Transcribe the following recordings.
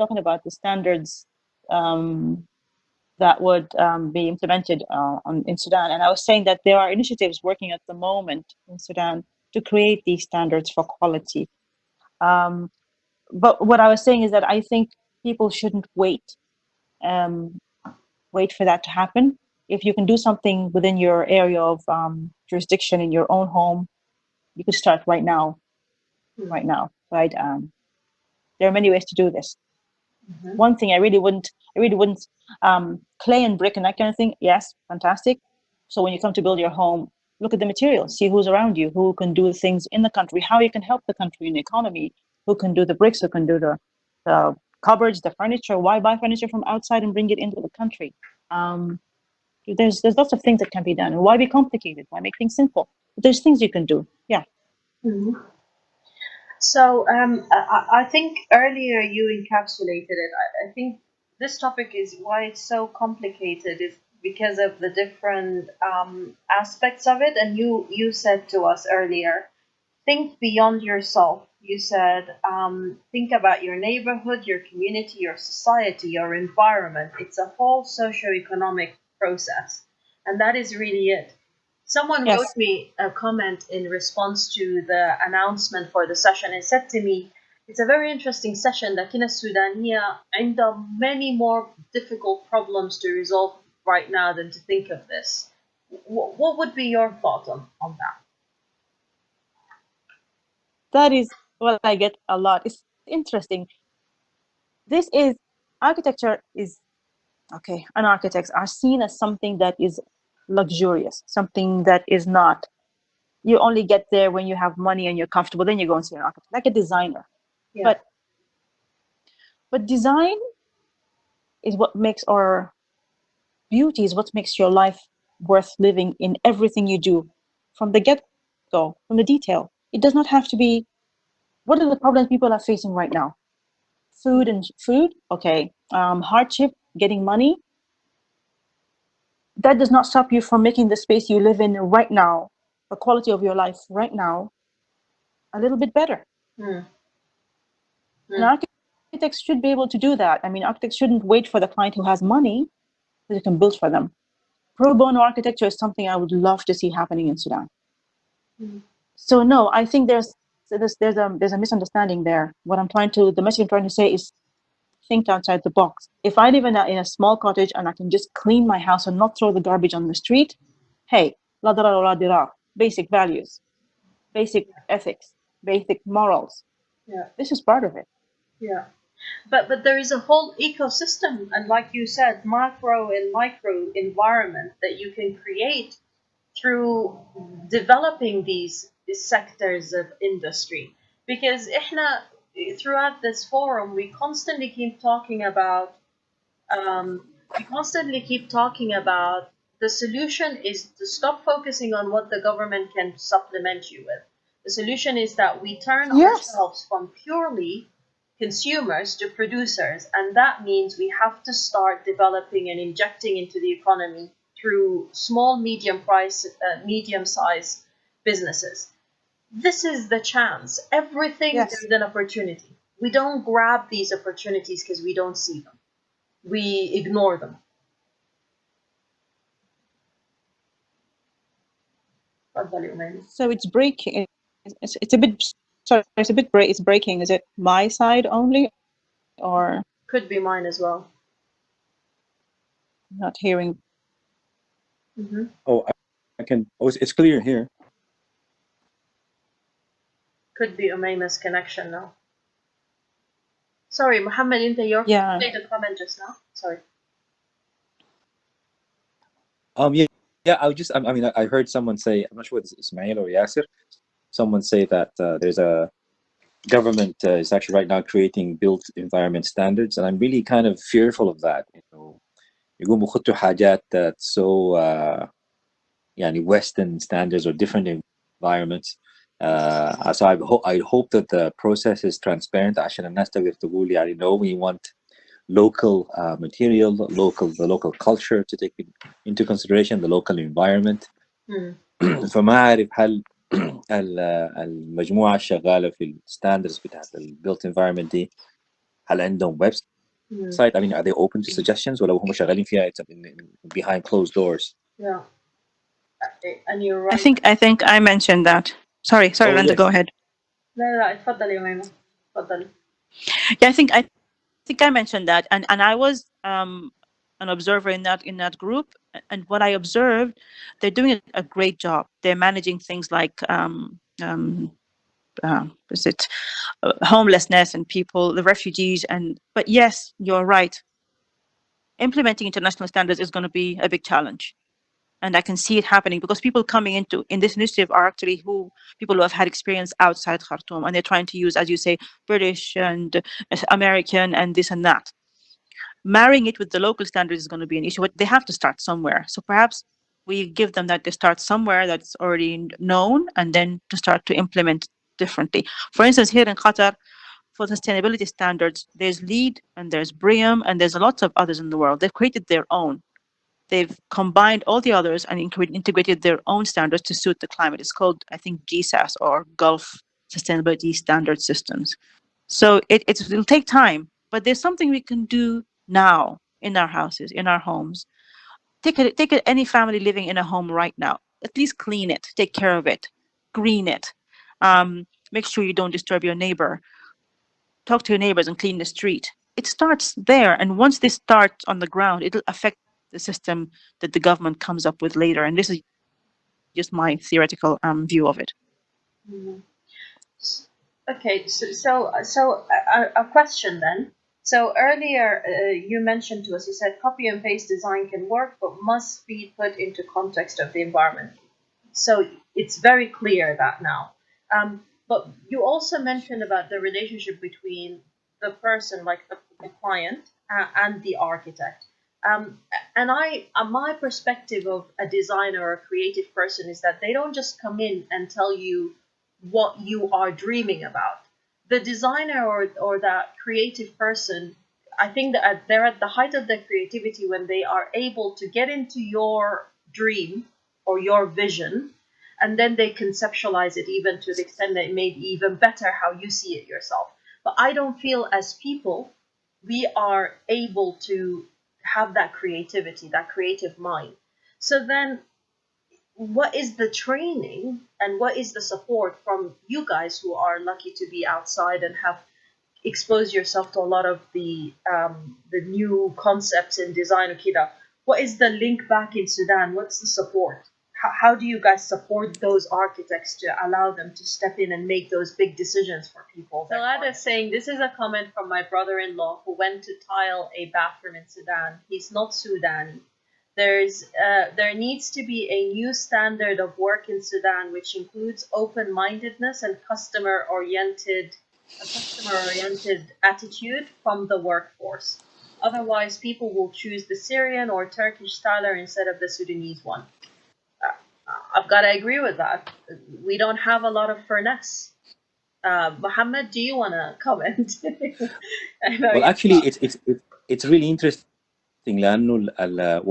talking about the standards that would be implemented in Sudan. And I was saying that there are initiatives working at the moment in Sudan to create these standards for quality. But what I was saying is that I think people shouldn't wait for that to happen. If you can do something within your area of jurisdiction in your own home, you could start right now. Right? There are many ways to do this. One thing I really wouldn't clay and brick and that kind of thing. Yes, fantastic. So when you come to build your home, look at the materials, see who's around you, who can do things in the country, how you can help the country in the economy, who can do the bricks, who can do the cupboards, the furniture. Why buy furniture from outside and bring it into the country? There's lots of things that can be done. Why be complicated? Why make things simple? But there's things you can do. Yeah. So I think earlier you encapsulated it. I think this topic is why it's so complicated is because of the different aspects of it. And you said to us earlier, think beyond yourself. You said, think about your neighborhood, your community, your society, your environment. It's a whole socio-economic process. And that is really it. Someone wrote me a comment in response to the announcement for the session and said to me, it's a very interesting session. لكن السودانية عندها many more difficult problems to resolve right now than to think of this. What would be your thought on that? That is what I get a lot. It's interesting. Architecture is, okay, and architects are seen as something that is luxurious, something that is not. You only get there when you have money and you're comfortable, then you go and see an architect, like a designer. Yeah. But design is what makes our beauty, is what makes your life worth living in everything you do, from the get-go, from the detail. It does not have to be, what are the problems people are facing right now? Food, okay. Hardship, getting money. That does not stop you from making the space you live in right now, the quality of your life right now, a little bit better. And architects should be able to do that. I mean, architects shouldn't wait for the client who has money so they can build for them. Pro bono architecture is something I would love to see happening in Sudan. So no, I think there's a misunderstanding there. The message I'm trying to say is, think outside the box. If I live in a small cottage and I can just clean my house and not throw the garbage on the street, hey, la dara la dira, basic values, basic ethics, basic morals. Yeah. This is part of it. Yeah. But there is a whole ecosystem, and like you said, macro and micro environment that you can create through developing these sectors of industry. Because throughout this forum, we constantly keep talking about the solution is to stop focusing on what the government can supplement you with. The solution is that we turn ourselves from purely consumers to producers, and that means we have to start developing and injecting into the economy through small, medium-sized businesses. This is the chance. Everything is an opportunity. We don't grab these opportunities because we don't see them. We ignore them. So it's breaking. It's a bit. Sorry, it's breaking. Is it my side only, or could be mine as well? Not hearing. Oh, I can. Oh, it's clear here. Could be Omeima's connection now. Sorry, Mohammed, you made a comment just now. Sorry. Yeah. I heard someone say, I'm not sure whether it's Ismail or Yasser, someone say that there's a government is actually right now creating built environment standards, and I'm really kind of fearful of that. يقوموا يخطوا حاجات that's so Western standards or different environments. So I hope that the process is transparent عشان الناس تقدر تقول no, we want local material, the local culture to take into consideration, the local environment. فما أعرف هل المجموعة الشغالة في الستاندرز بتاعت البيلت environment دي هل عندهم ويب سايت؟ I mean, are they open to suggestions ولا هم شغالين فيها behind closed doors? Yeah, and you're right. I think I mentioned that. Sorry, Oh, Randa, yes. go ahead. لا اتفضلي يا أميمة اتفضلي. Yeah, I think I mentioned that, and I was an observer in that group, and what I observed, they're doing a great job. They're managing things like is it homelessness and people, the refugees, but yes, you're right. Implementing international standards is going to be a big challenge, and I can see it happening because people coming in this initiative are actually people who have had experience outside Khartoum, and they're trying to use, as you say, British and American and this and that. Marrying it with the local standards is going to be an issue, but they have to start somewhere. So perhaps we give them that they start somewhere that's already known, and then to start to implement differently. For instance, here in Qatar, for sustainability standards, there's LEED and there's BREEAM and there's lots of others in the world. They've created their own. They've combined all the others and integrated their own standards to suit the climate. It's called, I think, GSAS, or Gulf Sustainability Standard Systems. So it'll take time, but there's something we can do now in our houses, in our homes. Take any family living in a home right now. At least clean it, take care of it, green it. Make sure you don't disturb your neighbor. Talk to your neighbors and clean the street. It starts there, and once this starts on the ground, it'll affect the system that the government comes up with later. And this is just my theoretical view of it. Okay, so a question then. So earlier you mentioned to us, you said copy and paste design can work, but must be put into context of the environment. So it's very clear that now. But you also mentioned about the relationship between the person, like the client, and the architect. And my perspective of a designer or a creative person is that they don't just come in and tell you what you are dreaming about. The designer or that creative person, I think that they're at the height of their creativity when they are able to get into your dream or your vision, and then they conceptualize it even to the extent that it may be even better how you see it yourself. But I don't feel as people we are able to have that creativity, that creative mind. So then what is the training and what is the support from you guys who are lucky to be outside and have exposed yourself to a lot of the new concepts in design Akida? What is the link back in Sudan? What's the support? How do you guys support those architects to allow them to step in and make those big decisions for people? Salad is saying, this is a comment from my brother-in-law who went to tile a bathroom in Sudan. He's not Sudani. There needs to be a new standard of work in Sudan, which includes open-mindedness and customer-oriented attitude from the workforce. Otherwise, people will choose the Syrian or Turkish styler instead of the Sudanese one. I've got to agree with that. We don't have a lot of finesse. Mohammed, do you want to comment? Well, actually, it's really interesting.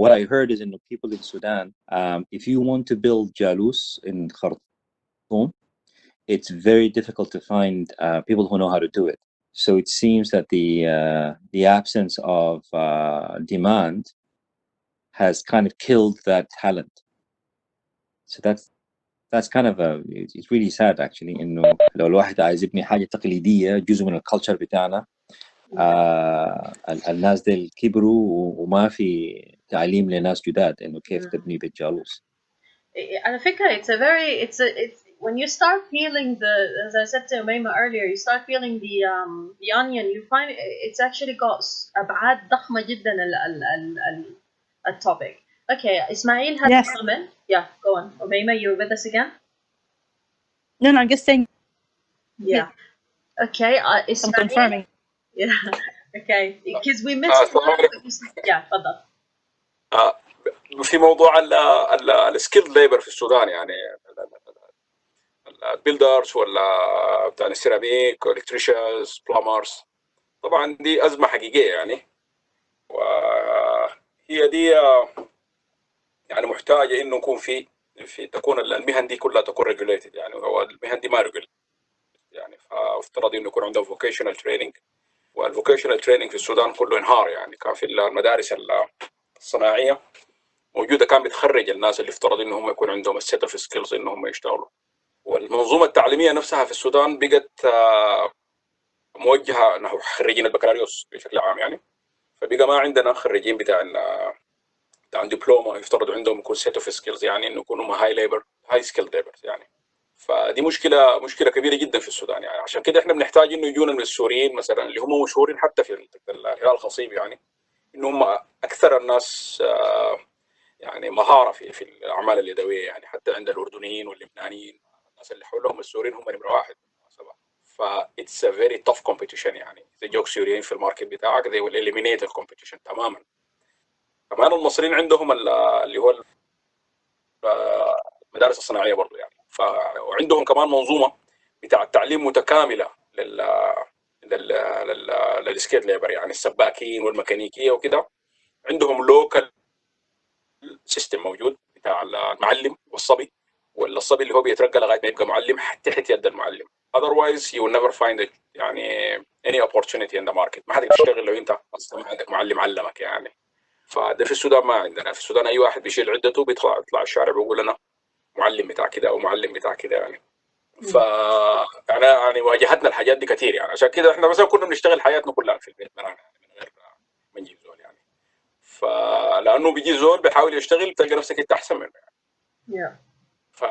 What I heard is in the people in Sudan, if you want to build jalous in Khartoum, it's very difficult to find people who know how to do it. So it seems that the absence of demand has kind of killed that talent. So that's kind of it's really sad actually إنه لو الواحد عايز يبني حاجة تقليدية جزء من الكالتشر بتاعنا الناس دي كبروا وما في تعليم لناس جداد إنه كيف تبني بيت جالوس. على فكرة it's when you start peeling as I said to Omeima earlier, you start peeling the onion, you find it's actually got أبعاد ضخمة جدا الtopic. Okay, Ismail has a comment. Yeah, go on. Omeima, you're with us again? No, I'm just saying. Yeah. Okay, Ismail. I'm confirming. Yeah. Okay, because we missed yeah, تفضل. في موضوع السكيلد ليبر في السودان، يعني البيلدرز ولا بتاع السيراميك والكتريشنز بلامرز، طبعا دي أزمة حقيقية يعني، وهي دي يعني محتاجة إنه يكون في تكون المهن دي كلها تكون ريجوليتد، يعني هو المهن دي ما ريجوليتد يعني، فافترض إنه يكون عندهم فوكيشنال تريننج والفوكيشنال تريننج في السودان كله انهار. يعني كان في المدارس الصناعيه موجوده، كان بتخرج الناس اللي افترض انهم يكون عندهم السيت اوف سكيلز انهم يشتغلوا. والمنظومه التعليميه نفسها في السودان بقت موجهه نحو خريجين البكالوريوس بشكل عام يعني. فبقى ما عندنا خريجين بتاع دبلومه يفترض عندهم يكون سيت اوف سكيلز، يعني انه يكونوا هاي سكيل ليبر يعني. فدي مشكله كبيره جدا في السودان يعني. عشان كده احنا بنحتاج انه يجونا من السوريين مثلا اللي هم مشهورين حتى في الهلال الخصيب، يعني انه هم اكثر الناس يعني مهاره في الاعمال اليدويه يعني. حتى عند الاردنيين واللبنانيين الناس اللي حولهم السوريين هم نمره واحد. ف it's a very tough competition يعني. اذا جوك سوريين في الماركت بتاعك they will eliminate the competition تماما. كمان المصريين عندهم اللي هو المدارس الصناعيه برضه يعني. وعندهم كمان منظومه بتاع التعليم متكامله للسكيت ليبر، يعني السباكين والميكانيكيه وكده. عندهم لوكال سيستم موجود بتاع المعلم والصبي، والصبي اللي هو بيترقى لغايه ما يبقى معلم تحت يد المعلم. otherwise you will never find it يعني any opportunity in the market. ما حد يشتغل لو انت اصلا عندك معلم علمك يعني. فده في السودان ما عندنا. في السودان اي واحد بيشيل عدته بيطلع الشارع بيقول انا معلم بتاع كده او معلم بتاع كده يعني. ف يعني واجهتنا الحاجات دي كثير يعني. عشان كده احنا مثلا كنا بنشتغل حياتنا كلها في البيت برانا يعني من غير ما نجيب زول يعني. فلانه بيجي زول بيحاول يشتغل تلقى نفسك انت احسن منه يعني. ف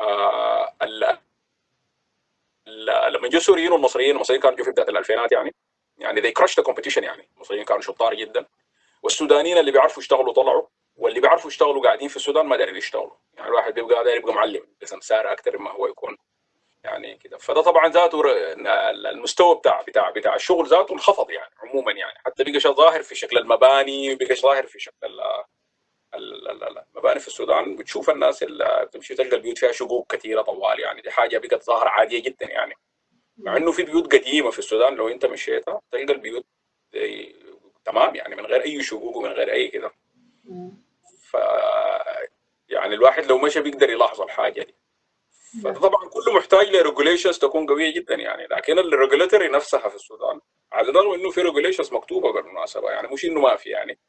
لما جو السوريين والمصريين كانوا جو في بدايه الالفينات يعني they crushed the competition يعني. المصريين كانوا شطار جدا، والسودانيين اللي بيعرفوا يشتغلوا طلعوا، واللي بيعرفوا يشتغلوا قاعدين في السودان ما دارين يشتغلوا. يعني الواحد بيبقى داير يبقى معلم بسمسار اكثر ما هو يكون يعني كده. فده طبعا ذاته المستوى بتاع الشغل ذاته انخفض يعني عموما يعني. حتى بقى ظاهر في شكل المباني، وبقى ظاهر في شكل المباني في السودان. بتشوف الناس اللي بتمشي تلقى البيوت فيها شقوق كثيره طوال يعني. دي حاجه بقت ظاهره عاديه جدا يعني. مع انه في بيوت قديمه في السودان لو انت مشيتها تلقى البيوت تمام يعني من غير اي شقوق ومن غير اي كده. ف يعني الواحد لو مشى بيقدر يلاحظ الحاجه دي. فطبعا كله محتاج لريجوليشنز تكون قويه جدا يعني. لكن الريجوليتوري نفسها في السودان على الرغم انه في ريجوليشنز مكتوبه بالمناسبه يعني، مش انه ما في يعني.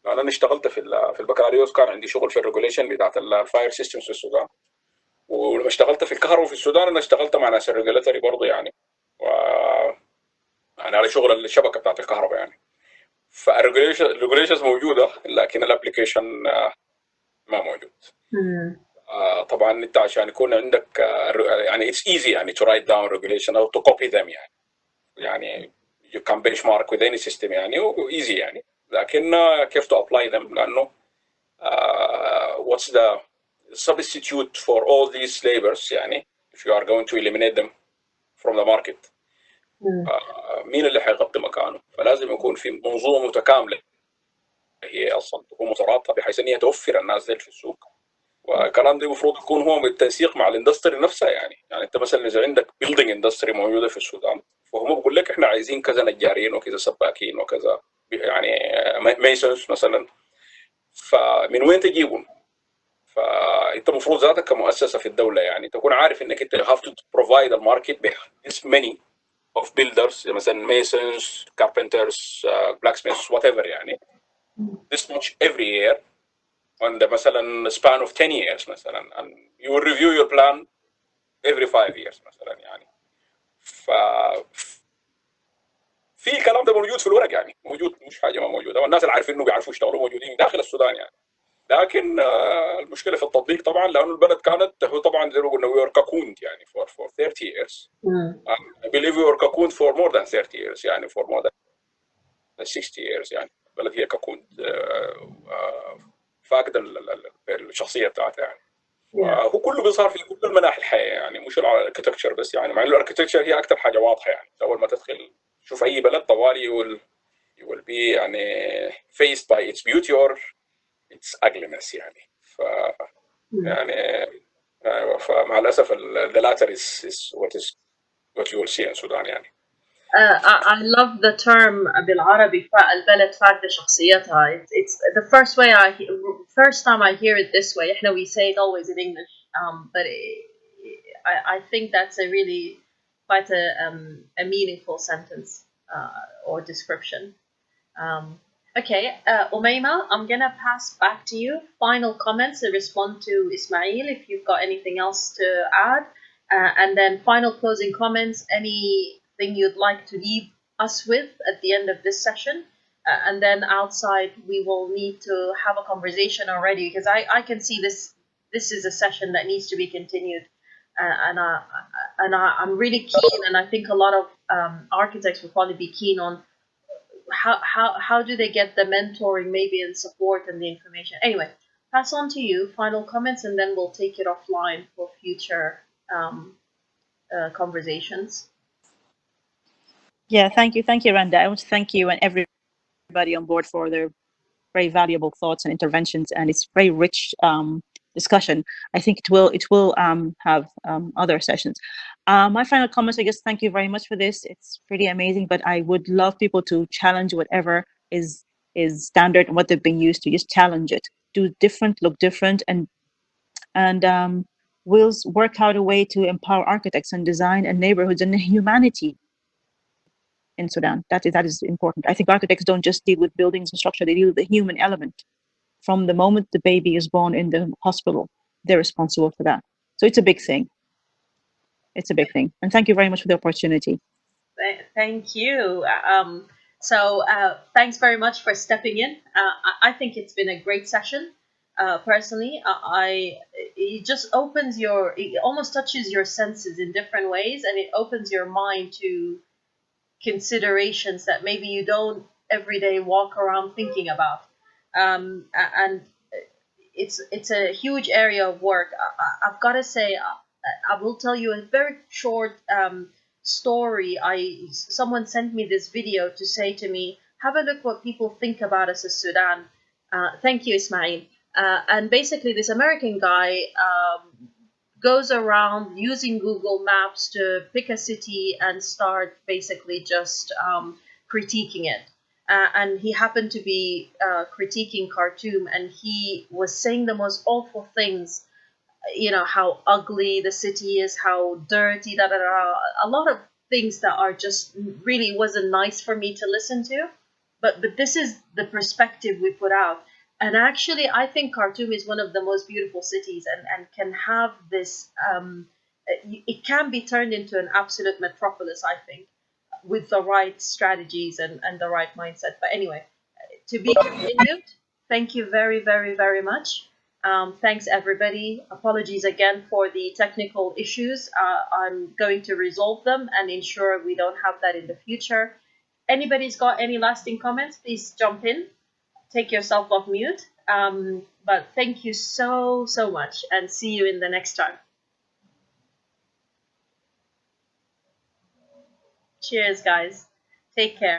انا اشتغلت في البكالوريوس كان عندي شغل في الريجوليشن بتاعت الفاير سيستمز في السودان. ولما اشتغلت في الكهرباء في السودان انا اشتغلت مع ناس الريجوليتوري برضه يعني. انا على شغل الشبكه بتاعت الكهرباء يعني. فالريجوليشنز موجوده لكن الابلكيشن ما موجود. طبعا انت عشان يكون عندك يعني it's easy يعني to write down regulation او to copy them يعني you can benchmark with any system يعني easy يعني. لكن كيف to apply them لانه what's the substitute for all these labors يعني if you are going to eliminate them from the market. مين اللي حيغطي مكانه؟ فلازم يكون في منظومه متكامله هي اصلا تكون مترابطه بحيث ان هي توفر الناس دي في السوق. والكلام ده المفروض يكون هو بالتنسيق مع الاندستري نفسها يعني انت مثلا اذا عندك بيلدينج اندستري موجوده في السودان فهم بيقول لك احنا عايزين كذا نجارين وكذا سباكين وكذا يعني ميسونز مثلا. فمن وين تجيبهم؟ فانت المفروض ذاتك كمؤسسه في الدوله يعني تكون عارف انك انت have to provide the market with this many of builders مثلا masons, carpenters, blacksmiths, whatever يعني this much every year on the مثلا span of 10 years مثلا and you will review your plan every 5 years مثلا يعني. في الكلام ده موجود في الورق يعني موجود مش حاجه ما موجوده. والناس اللي عارفين انه بيعرفوا يشتغلوا موجودين داخل السودان يعني. لكن المشكله في التطبيق طبعا لانه البلد كانت هو طبعا زي ما قلنا we were cocooned يعني for 30 years. I believe we were cocooned for more than 30 years يعني for more than 60 years يعني. البلد هي cocooned فاقد الشخصيه بتاعتها يعني. هو كله بيظهر في كل المناحي الحياه يعني مش الاركتكتشر بس يعني. مع انه الاركتكتشر هي اكثر حاجه واضحه يعني. اول ما تدخل شوف اي بلد طوالي you will be يعني faced by its beauty or its ugliness يعني. يعني فمع الاسف the latter is what you will see in Sudan يعني. I love the term بالعربي البلد فاقدة شخصيتها. It's the first time I hear it this way. إحنا we say it always in English, but I think that's a really quite a meaningful sentence. or description. Okay, Omeima, I'm gonna pass back to you. Final comments to respond to Ismail if you've got anything else to add, and then final closing comments. Anything you'd like to leave us with at the end of this session, and then outside we will need to have a conversation already because I can see this is a session that needs to be continued, I'm really keen, and I think a lot of architects will probably be keen on how do they get the mentoring maybe and support and the information. Anyway, pass on to you final comments, and then we'll take it offline for future conversations. Yeah, thank you, Randa. I want to thank you and everybody on board for their very valuable thoughts and interventions, and it's very rich discussion. I think it will have other sessions. My final comments, I guess, thank you very much for this. It's pretty amazing, but I would love people to challenge whatever is standard and what they've been used to. Just challenge it, do different, look different, and we'll work out a way to empower architects and design and neighborhoods and humanity in Sudan. That is important. I think architects don't just deal with buildings and structure, they deal with the human element. From the moment the baby is born in the hospital, they're responsible for that. So it's a big thing. It's a big thing. And thank you very much for the opportunity. Thank you. Thanks very much for stepping in. I think it's been a great session. Personally, it just opens it almost touches your senses in different ways, and it opens your mind to considerations that maybe you don't every day walk around thinking about. And it's a huge area of work. I've got to say, I will tell you a very short story. Someone sent me this video to say to me, have a look what people think about us as Sudan. Thank you, Ismail. And basically, this American guy goes around using Google Maps to pick a city and start basically just critiquing it. And he happened to be critiquing Khartoum, and he was saying the most awful things. How ugly the city is, how dirty, a lot of things that are just really wasn't nice for me to listen to. But this is the perspective we put out. And actually, I think Khartoum is one of the most beautiful cities, and can have this. It can be turned into an absolute metropolis, I think, with the right strategies and the right mindset. But anyway, to be continued. Thank you very, very, very much. Thanks, everybody. Apologies again for the technical issues. I'm going to resolve them and ensure we don't have that in the future. Anybody's got any lasting comments, please jump in. Take yourself off mute. But thank you so much, and see you in the next time. Cheers, guys. Take care.